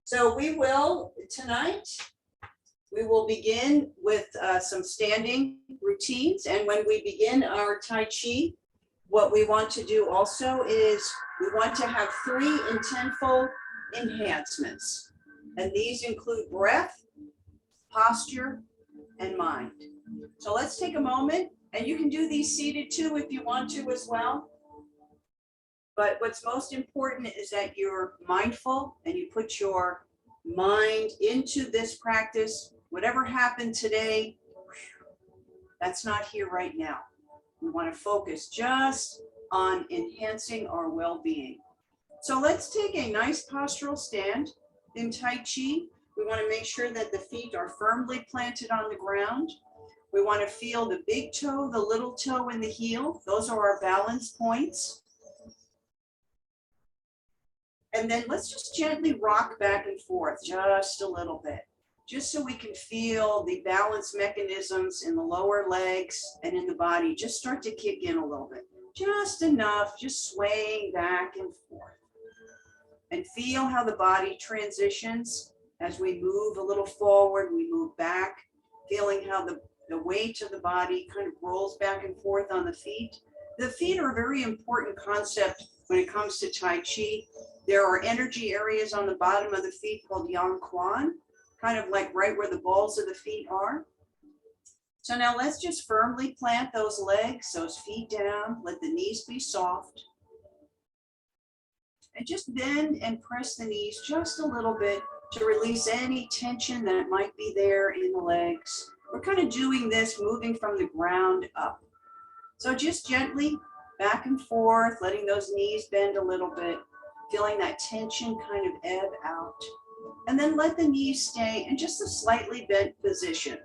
So we will, tonight, we will begin with some standing routines. And when we begin our Tai Chi, what we want to do also is we want to have 3 intentful enhancements. And these include breath, posture, and mind. So let's take a moment, and you can do these seated too if you want to as well. But what's most important is that you're mindful and you put your mind into this practice. Whatever happened today, that's not here right now. We want to focus just on enhancing our well-being. So let's take a nice postural stand in Tai Chi. We want to make sure that the feet are firmly planted on the ground. We want to feel the big toe, the little toe, and the heel. Those are our balance points. And then let's just gently rock back and forth just a little bit, just so we can feel the balance mechanisms in the lower legs and in the body just start to kick in a little bit. Just enough, just swaying back and forth. And feel how the body transitions as we move a little forward, we move back, feeling how the weight of the body kind of rolls back and forth on the feet. The feet are a very important concept when it comes to Tai Chi. There are energy areas on the bottom of the feet called Yang Quan, kind of like right where the balls of the feet are. So now let's just firmly plant those legs, those feet down, let the knees be soft. And just bend and press the knees just a little bit to release any tension that might be there in the legs. We're kind of doing this, moving from the ground up. So just gently back and forth, letting those knees bend a little bit, feeling that tension kind of ebb out. And then let the knees stay in just a slightly bent position.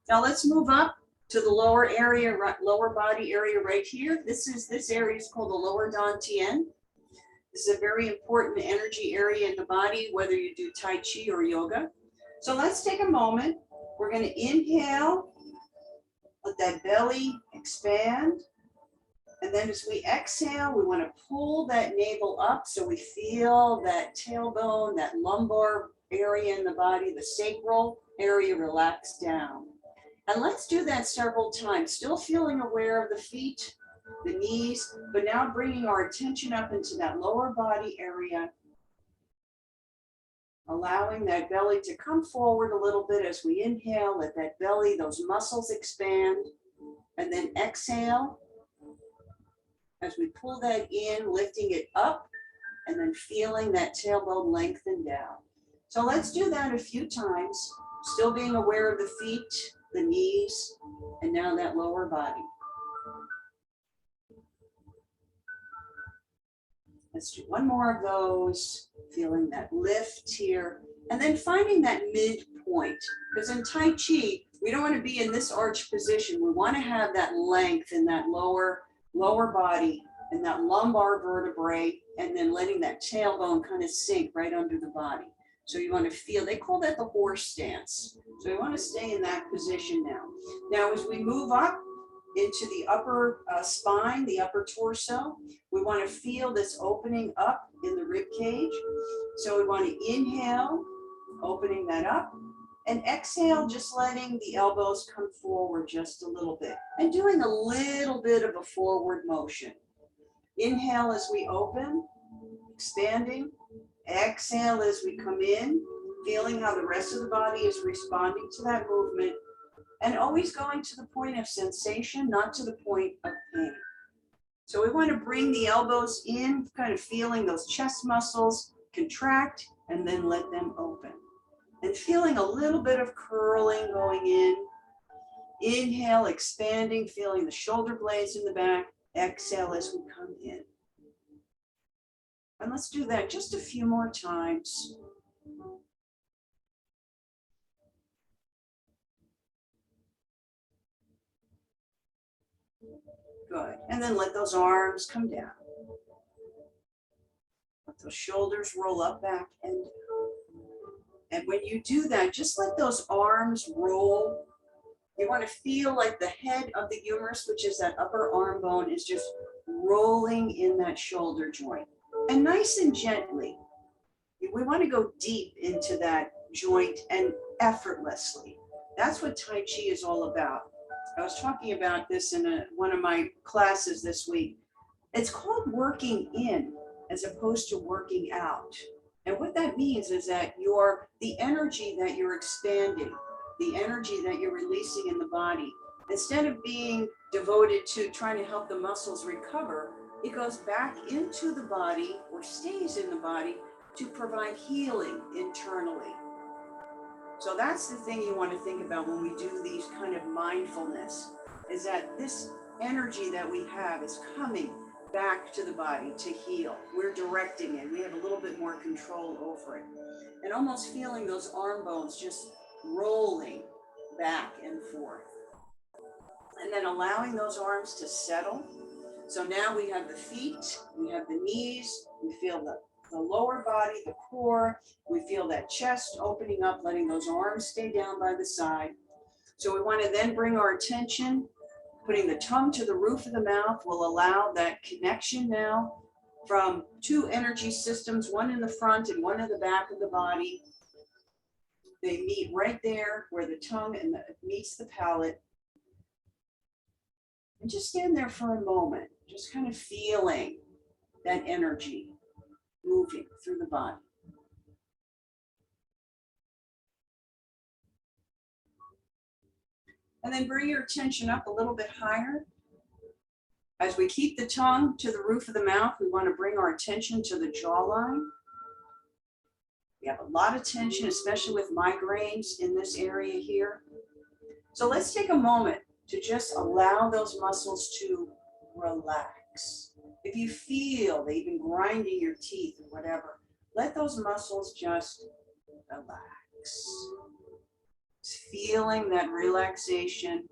Now let's move up to the lower area, lower body area right here. This area is called the lower dantian. This is a very important energy area in the body, whether you do Tai Chi or yoga. So let's take a moment. We're going to inhale, let that belly expand. And then as we exhale, we want to pull that navel up so we feel that tailbone, that lumbar area in the body, the sacral area relax down. And let's do that several times, still feeling aware of the feet, the knees, but now bringing our attention up into that lower body area, allowing that belly to come forward a little bit as we inhale, let that belly, those muscles expand, and then exhale. As we pull that in, lifting it up, and then feeling that tailbone lengthen down. So let's do that a few times, still being aware of the feet, the knees, and now that lower body. Let's do one more of those, feeling that lift here, and then finding that midpoint. Because in Tai Chi, we don't want to be in this arch position. We want to have that length in that lower body and that lumbar vertebrae, and then letting that tailbone kind of sink right under the body. So you want to feel, they call that the horse stance. So we want to stay in that position now. Now, as we move up into the upper spine, the upper torso, we want to feel this opening up in the rib cage. So we want to inhale, opening that up, and exhale, just letting the elbows come forward just a little bit and doing a little bit of a forward motion. Inhale as we open, expanding. Exhale as we come in, feeling how the rest of the body is responding to that movement, and always going to the point of sensation, not to the point of pain. So we want to bring the elbows in, kind of feeling those chest muscles contract, and then let them open. And feeling a little bit of curling going in. Inhale, expanding, feeling the shoulder blades in the back. Exhale as we come in. And let's do that just a few more times. Good. And then let those arms come down. Let those shoulders roll up, back, and down. And when you do that, just let those arms roll. You want to feel like the head of the humerus, which is that upper arm bone, is just rolling in that shoulder joint. And nice and gently, we want to go deep into that joint and effortlessly. That's what Tai Chi is all about. I was talking about this in one of my classes this week. It's called working in as opposed to working out. And what that means is that the energy that you're expanding, the energy that you're releasing in the body, instead of being devoted to trying to help the muscles recover, it goes back into the body or stays in the body to provide healing internally. So that's the thing you want to think about when we do these kind of mindfulness, is that this energy that we have is coming back to the body to heal. We're directing it. We have a little bit more control over it. And almost feeling those arm bones just rolling back and forth. And then allowing those arms to settle. So now we have the feet, we have the knees, we feel the lower body, the core, we feel that chest opening up, letting those arms stay down by the side. So we want to then bring our attention, putting the tongue to the roof of the mouth will allow that connection now from two energy systems, one in the front and one in the back of the body. They meet right there where the tongue meets the palate. And just stand there for a moment, just kind of feeling that energy moving through the body. And then bring your attention up a little bit higher. As we keep the tongue to the roof of the mouth, we want to bring our attention to the jawline. We have a lot of tension, especially with migraines in this area here. So let's take a moment to just allow those muscles to relax. If you feel they've been grinding your teeth or whatever, let those muscles just relax. Just feeling that relaxation,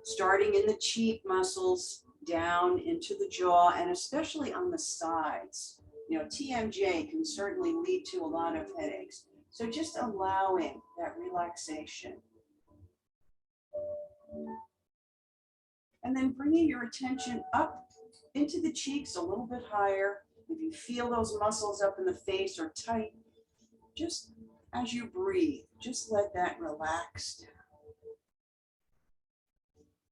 starting in the cheek muscles, down into the jaw, and especially on the sides. You know, TMJ can certainly lead to a lot of headaches. So just allowing that relaxation. And then bringing your attention up into the cheeks a little bit higher. If you feel those muscles up in the face are tight, just as you breathe, just let that relax down.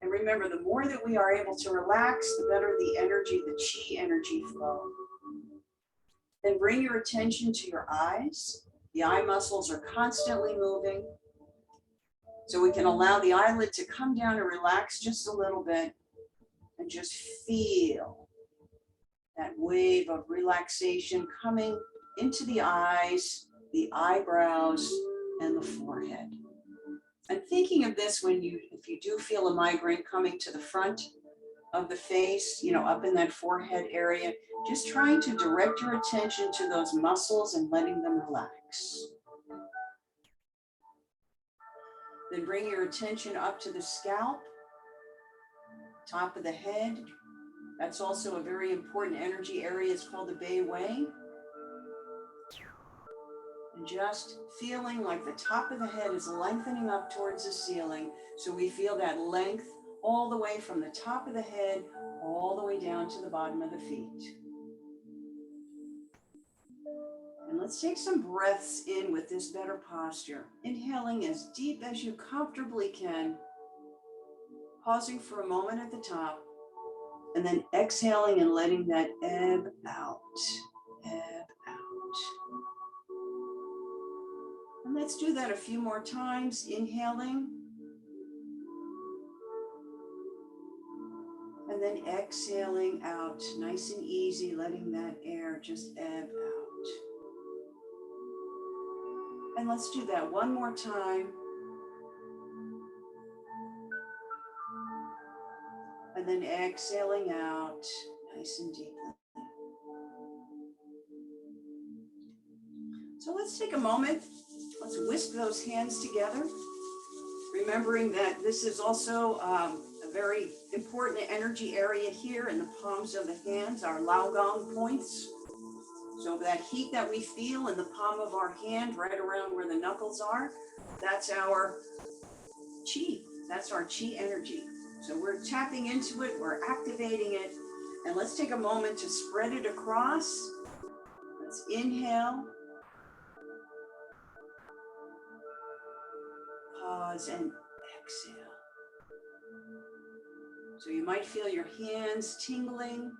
And remember, the more that we are able to relax, the better the energy, the chi energy flow. Then bring your attention to your eyes. The eye muscles are constantly moving. So we can allow the eyelid to come down and relax just a little bit and just feel that wave of relaxation coming into the eyes, the eyebrows, and the forehead. And thinking of this if you do feel a migraine coming to the front of the face, up in that forehead area, just trying to direct your attention to those muscles and letting them relax. Then bring your attention up to the scalp, top of the head. That's also a very important energy area. It's called the Bei Wei. And just feeling like the top of the head is lengthening up towards the ceiling. So we feel that length all the way from the top of the head, all the way down to the bottom of the feet. And let's take some breaths in with this better posture. Inhaling as deep as you comfortably can, pausing for a moment at the top, and then exhaling and letting that ebb out, ebb out. And let's do that a few more times, inhaling, and then exhaling out, nice and easy, letting that air just ebb out. And let's do that one more time. And then exhaling out, nice and deeply. So let's take a moment. Let's whisk those hands together. Remembering that this is also a very important energy area here in the palms of the hands, our Lao Gong points. So that heat that we feel in the palm of our hand, right around where the knuckles are, that's our chi. That's our chi energy. So we're tapping into it, we're activating it, and let's take a moment to spread it across Let's inhale. Pause and exhale. So you might feel your hands tingling.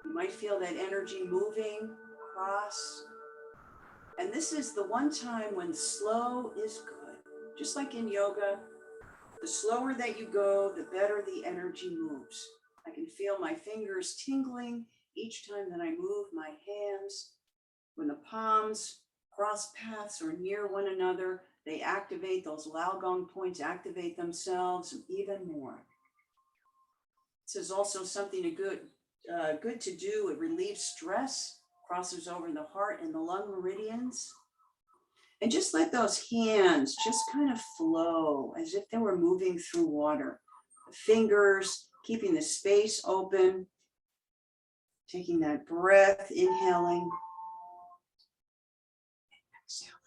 You might feel that energy moving across. And this is the one time when slow is good. Just like in yoga, the slower that you go, the better the energy moves. I can feel my fingers tingling each time that I move my hands. When the palms cross paths or near one another, they activate, those Laogong points activate themselves even more. This is also something good to do. It relieves stress, crosses over the heart and the lung meridians. And just let those hands just kind of flow as if they were moving through water. The fingers, keeping the space open, taking that breath, inhaling, exhaling.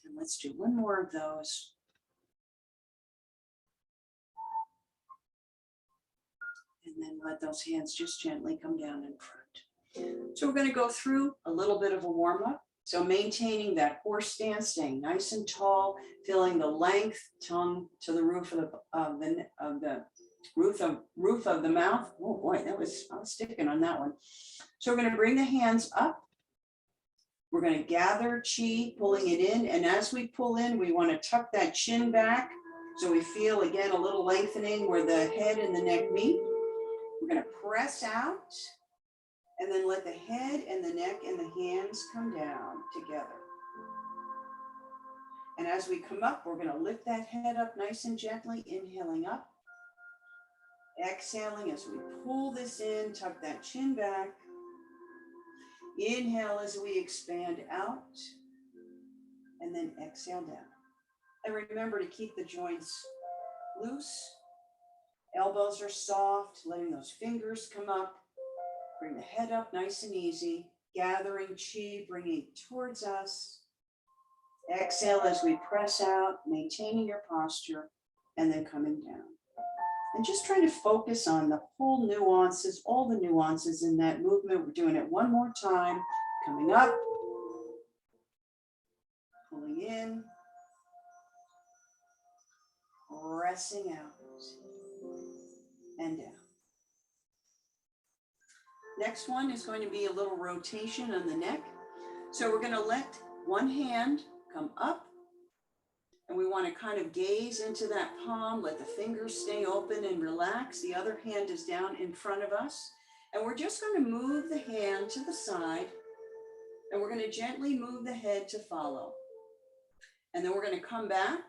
And let's do one more of those. And then let those hands just gently come down in front. So we're going to go through a little bit of a warm-up. So maintaining that horse stance, staying nice and tall, feeling the length, tongue to the roof of the roof of the mouth. Oh boy, I was sticking on that one. So we're going to bring the hands up. We're going to gather chi, pulling it in. And as we pull in, we want to tuck that chin back. So we feel, again, a little lengthening where the head and the neck meet. We're going to press out and then let the head and the neck and the hands come down together. And as we come up, we're going to lift that head up nice and gently, inhaling up. Exhaling as we pull this in, tuck that chin back. Inhale as we expand out. And then exhale down. And remember to keep the joints loose. Elbows are soft, letting those fingers come up. Bring the head up nice and easy. Gathering chi, bringing it towards us. Exhale as we press out, maintaining your posture, and then coming down. And just try to focus on the whole nuances, all the nuances in that movement. We're doing it one more time. Coming up, pulling in, pressing out, and down. Next one is going to be a little rotation on the neck. So we're going to let one hand come up, and we want to kind of gaze into that palm, let the fingers stay open and relax. The other hand is down in front of us. And we're just going to move the hand to the side, and we're going to gently move the head to follow. And then we're going to come back.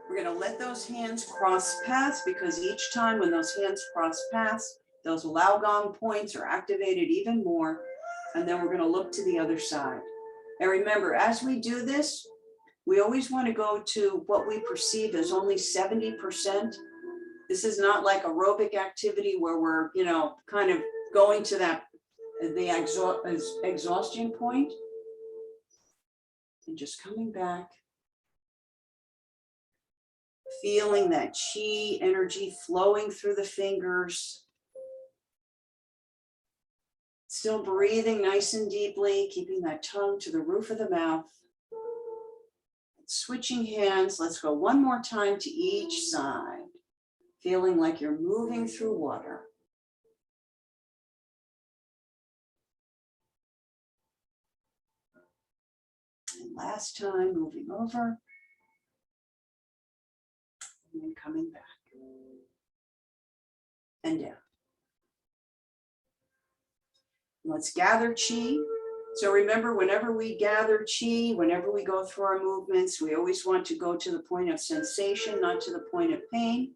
We're going to let those hands cross paths, because each time when those hands cross paths, those Laogong points are activated even more. And then we're going to look to the other side. And remember, as we do this, we always want to go to what we perceive as only 70%. This is not like aerobic activity where we're, kind of going to the exhaustion point. And just coming back. Feeling that chi energy flowing through the fingers. Still breathing nice and deeply, keeping that tongue to the roof of the mouth. Switching hands, let's go one more time to each side. Feeling like you're moving through water. And last time, moving over. And then coming back. And down. Let's gather chi. So remember, whenever we gather chi, whenever we go through our movements, we always want to go to the point of sensation, not to the point of pain.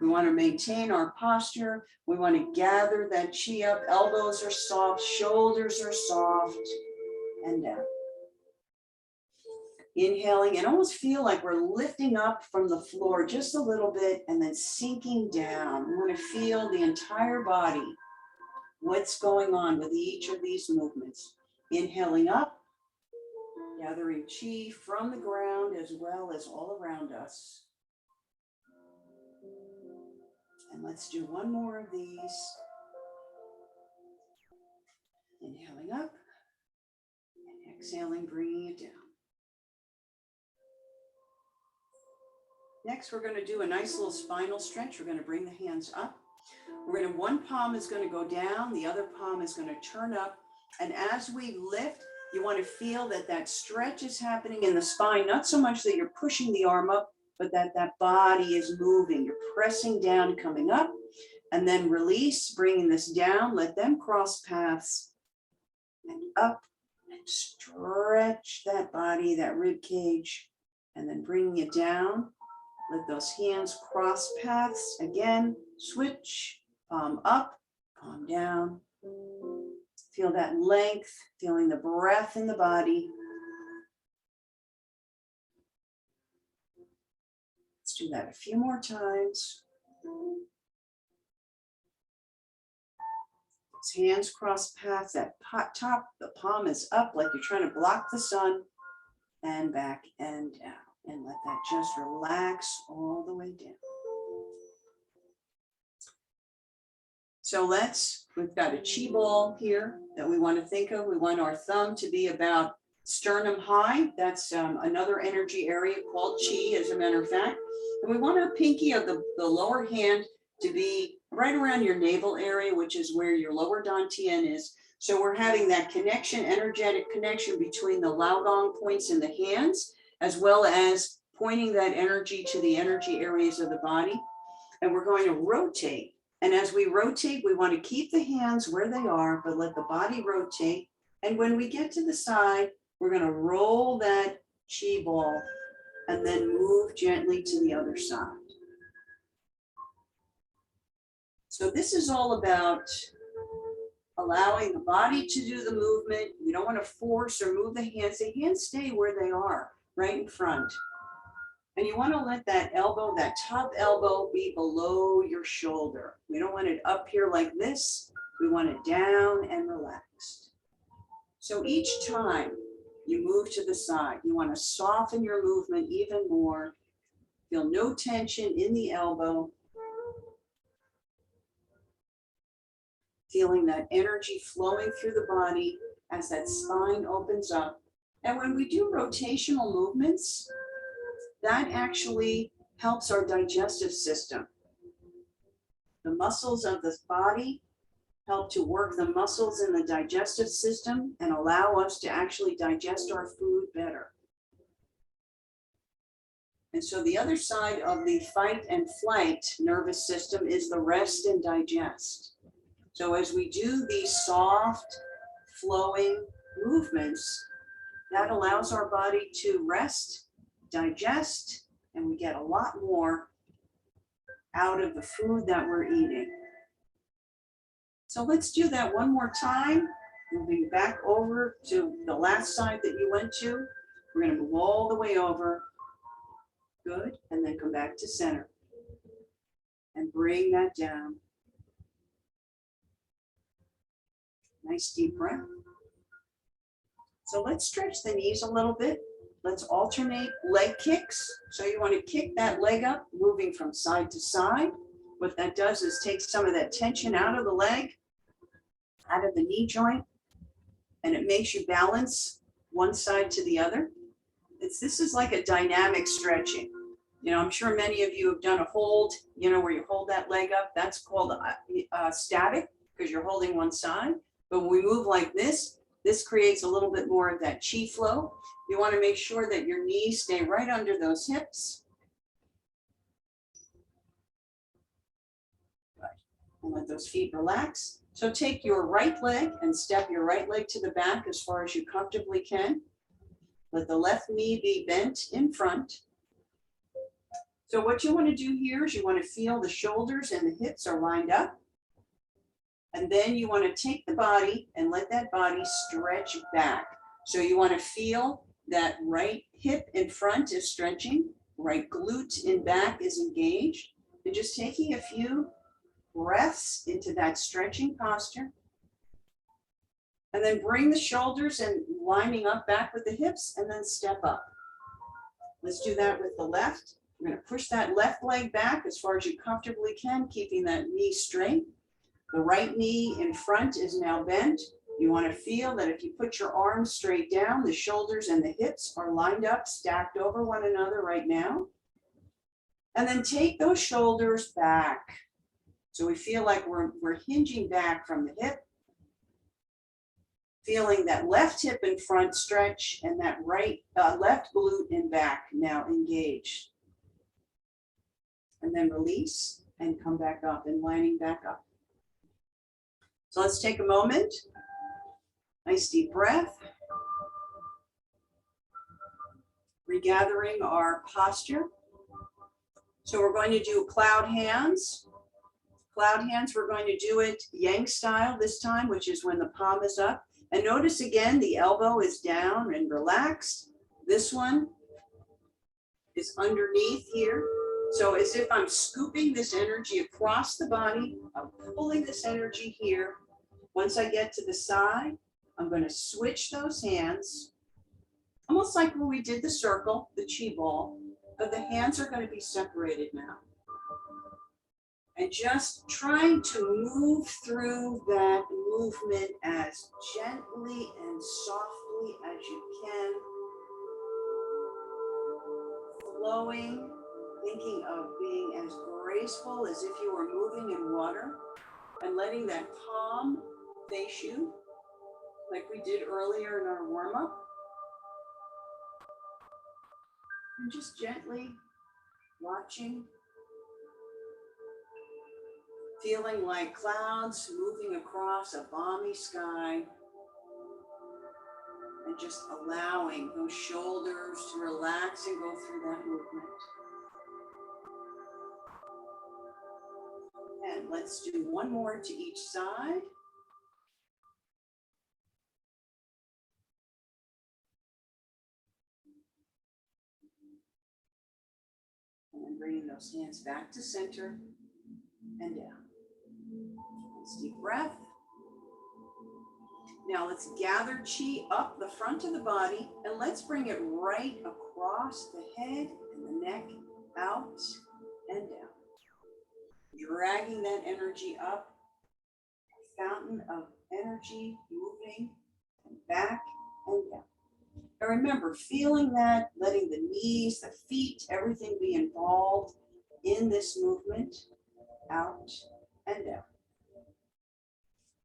We want to maintain our posture. We want to gather that chi up. Elbows are soft, shoulders are soft, and down. Inhaling and almost feel like we're lifting up from the floor just a little bit and then sinking down. We want to feel the entire body. What's going on with each of these movements? Inhaling up, gathering chi from the ground as well as all around us. And let's do one more of these. Inhaling up and exhaling, bringing it down. Next, we're going to do a nice little spinal stretch. We're going to bring the hands up. One palm is going to go down, the other palm is going to turn up. And as we lift, you want to feel that that stretch is happening in the spine, not so much that you're pushing the arm up, but that that body is moving. You're pressing down, coming up, and then release, bringing this down. Let them cross paths and up, and stretch that body, that rib cage, and then bringing it down. Let those hands cross paths. Again, switch, palm up, palm down. Feel that length, feeling the breath in the body. Let's do that a few more times. Hands cross paths, that top, the palm is up like you're trying to block the sun, and back and down. And let that just relax all the way down. So we've got a chi ball here that we want to think of. We want our thumb to be about sternum high. That's another energy area called chi, as a matter of fact. And we want our pinky of the lower hand to be right around your navel area, which is where your lower dantian is. So we're having that connection, energetic connection between the laogong points in the hands, as well as pointing that energy to the energy areas of the body. And we're going to rotate. And as we rotate, we want to keep the hands where they are, but let the body rotate. And when we get to the side, we're going to roll that chi ball and then move gently to the other side. So this is all about allowing the body to do the movement. We don't want to force or move the hands. The hands stay where they are, right in front. And you want to let that elbow, that top elbow, be below your shoulder. We don't want it up here like this. We want it down and relaxed. So each time you move to the side, you want to soften your movement even more. Feel no tension in the elbow. Feeling that energy flowing through the body as that spine opens up. And when we do rotational movements, that actually helps our digestive system. The muscles of the body help to work the muscles in the digestive system and allow us to actually digest our food better. And so the other side of the fight and flight nervous system is the rest and digest. So as we do these soft, flowing movements, that allows our body to rest, digest, and we get a lot more out of the food that we're eating. So let's do that one more time. Moving back over to the last side that you went to. We're going to move all the way over. Good. And then come back to center. And bring that down. Nice deep breath. So let's stretch the knees a little bit. Let's alternate leg kicks. So you want to kick that leg up, moving from side to side. What that does is take some of that tension out of the leg, out of the knee joint, and it makes you balance one side to the other. This is like a dynamic stretching. You know, I'm sure many of you have done a hold, you know, where you hold that leg up. That's called static because you're holding one side. But when we move like this creates a little bit more of that chi flow. You want to make sure that your knees stay right under those hips. Good. And let those feet relax. So take your right leg and step your right leg to the back as far as you comfortably can. Let the left knee be bent in front. So what you want to do here is you want to feel the shoulders and the hips are lined up. And then you want to take the body and let that body stretch back. So you want to feel that right hip in front is stretching, right glute in back is engaged. And just taking a few breaths into that stretching posture. And then bring the shoulders and lining up back with the hips and then step up. Let's do that with the left. We're going to push that left leg back as far as you comfortably can, keeping that knee straight. The right knee in front is now bent. You want to feel that if you put your arms straight down, the shoulders and the hips are lined up, stacked over one another right now. And then take those shoulders back. So we feel like we're hinging back from the hip, feeling that left hip in front stretch and that left glute in back now engaged. And then release and come back up and lining back up. So let's take a moment. Nice deep breath. Regathering our posture. So we're going to do cloud hands. Cloud hands, we're going to do it yang style this time, which is when the palm is up. And notice again, the elbow is down and relaxed. This one is underneath here. So as if I'm scooping this energy across the body, I'm pulling this energy here. Once I get to the side, I'm going to switch those hands, almost like when we did the circle, the chi ball, but the hands are going to be separated now. And just trying to move through that movement as gently and softly as you can. Flowing, thinking of being as graceful as if you were moving in water and letting that palm face you like we did earlier in our warm-up. And just gently watching, feeling like clouds moving across a balmy sky, and just allowing those shoulders to relax and go through that movement. And let's do one more to each side. And then bringing those hands back to center and down. Nice deep breath. Now let's gather chi up the front of the body and let's bring it right across the head and the neck, out and down. Dragging that energy up, a fountain of energy moving and back and down. And remember, feeling that, letting the knees, the feet, everything be involved in this movement, out and down.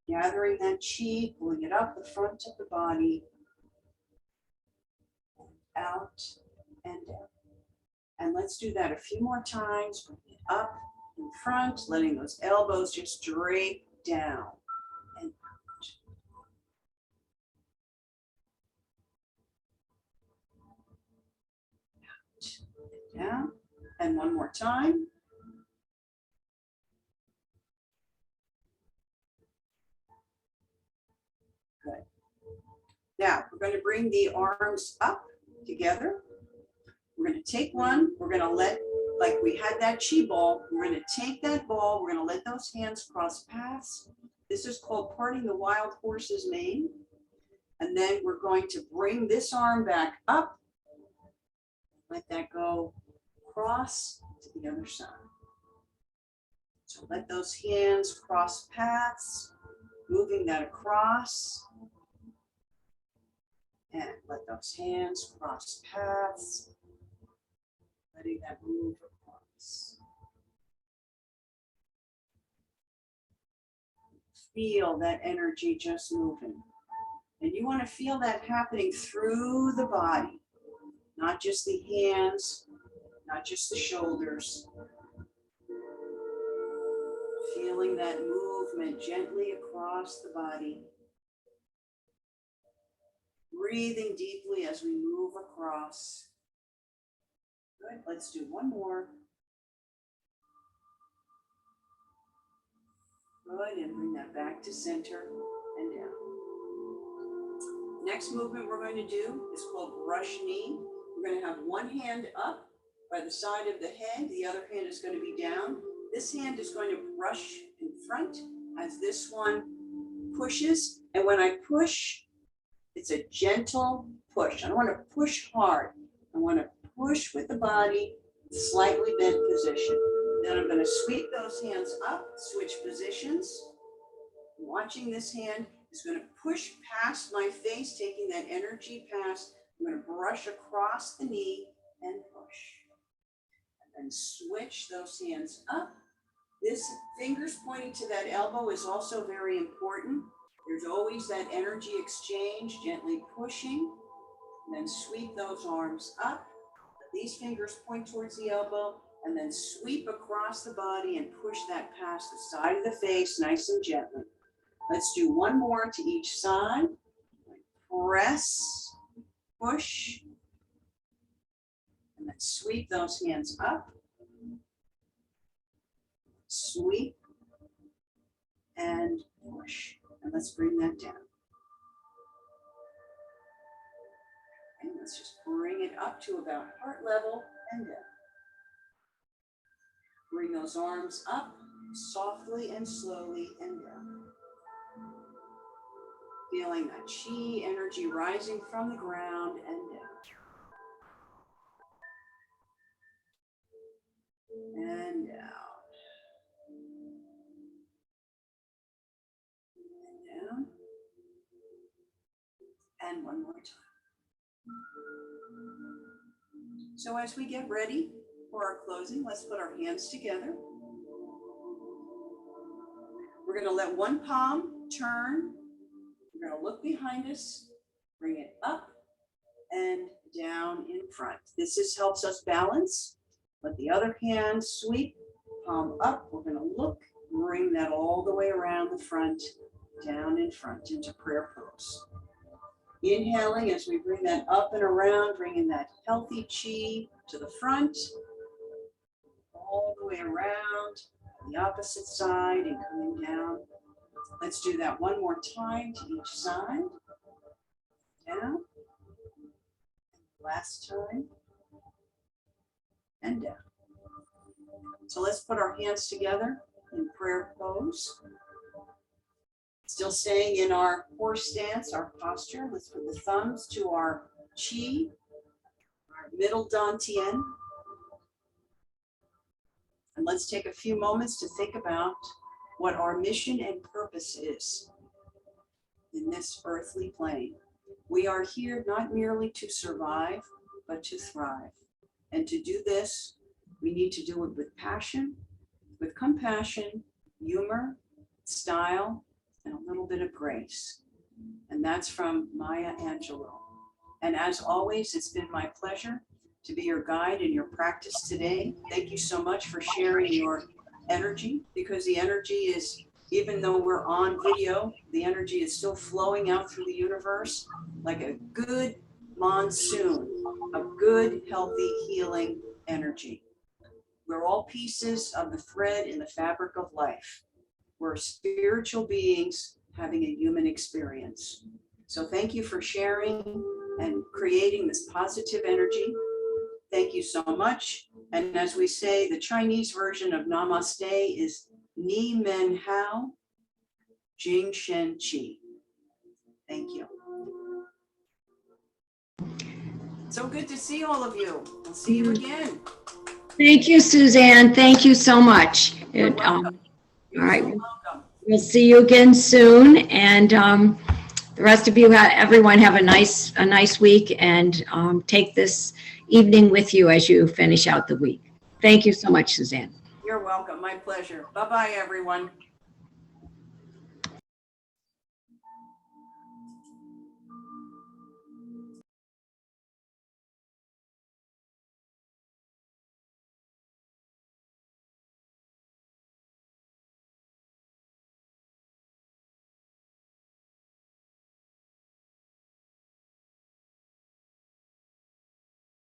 Gathering that chi, pulling it up the front of the body, out and down. And let's do that a few more times. Bring it up in front, letting those elbows just drape down and out. Out and down. And one more time. Good. Now, we're going to bring the arms up together. We're going to take one. We're going to let, like we had that chi ball, we're going to take that ball. We're going to let those hands cross paths. This is called parting the wild horse's mane. And then we're going to bring this arm back up. Let that go across to the other side. So let those hands cross paths, moving that across. And let those hands cross paths, letting that move across. Feel that energy just moving. And you want to feel that happening through the body, not just the hands, not just the shoulders. Feeling that movement gently across the body. Breathing deeply as we move across. Good, let's do one more. Good, and bring that back to center and down. Next movement we're going to do is called brush knee. We're going to have one hand up by the side of the head. The other hand is going to be down. This hand is going to brush in front as this one pushes. And when I push, it's a gentle push. I don't want to push hard. I want to push with the body, slightly bent position. Then I'm going to sweep those hands up, switch positions. Watching this hand, is going to push past my face, taking that energy past. I'm going to brush across the knee and push. And then switch those hands up. This fingers pointing to that elbow is also very important. There's always that energy exchange, gently pushing, and then sweep those arms up. These fingers point towards the elbow, and then sweep across the body and push that past the side of the face, nice and gently. Let's do one more to each side. Press, push, and then sweep those hands up. Sweep and push. And let's bring that down. And let's just bring it up to about heart level and down. Bring those arms up softly and slowly and down. Feeling that chi energy rising from the ground and down. And down. And down. And one more time. So as we get ready for our closing, let's put our hands together. We're going to let one palm turn. We're going to look behind us, bring it up and down in front. This helps us balance. Let the other hand sweep, palm up. We're going to look, bring that all the way around the front, down in front into prayer pose. Inhaling as we bring that up and around, bringing that healthy chi to the front, all the way around, the opposite side and coming down. Let's do that one more time to each side. Down. Last time. And down. So let's put our hands together in prayer pose. Still staying in our horse stance, our posture. Let's put the thumbs to our chi, our middle dantian. And let's take a few moments to think about what our mission and purpose is in this earthly plane. We are here not merely to survive, but to thrive. And to do this, we need to do it with passion, with compassion, humor, style, and a little bit of grace. And that's from Maya Angelou. And as always, it's been my pleasure to be your guide in your practice today. Thank you so much for sharing your energy, because the energy is, even though we're on video, the energy is still flowing out through the universe like a good monsoon of good, healthy, healing energy. We're all pieces of the thread in the fabric of life. We're spiritual beings having a human experience. So thank you for sharing and creating this positive energy. Thank you so much. And as we say, the Chinese version of Namaste is Ni Men Hao Jing Shen Qi. Thank you. So good to see all of you. We'll see you again. Thank you, Suzanne. Thank you so much. You're welcome. All right. So welcome. We'll see you again soon. And the rest of you, everyone, have a nice week, and take this evening with you as you finish out the week. Thank you so much, Suzanne. You're welcome. My pleasure. Bye-bye, everyone.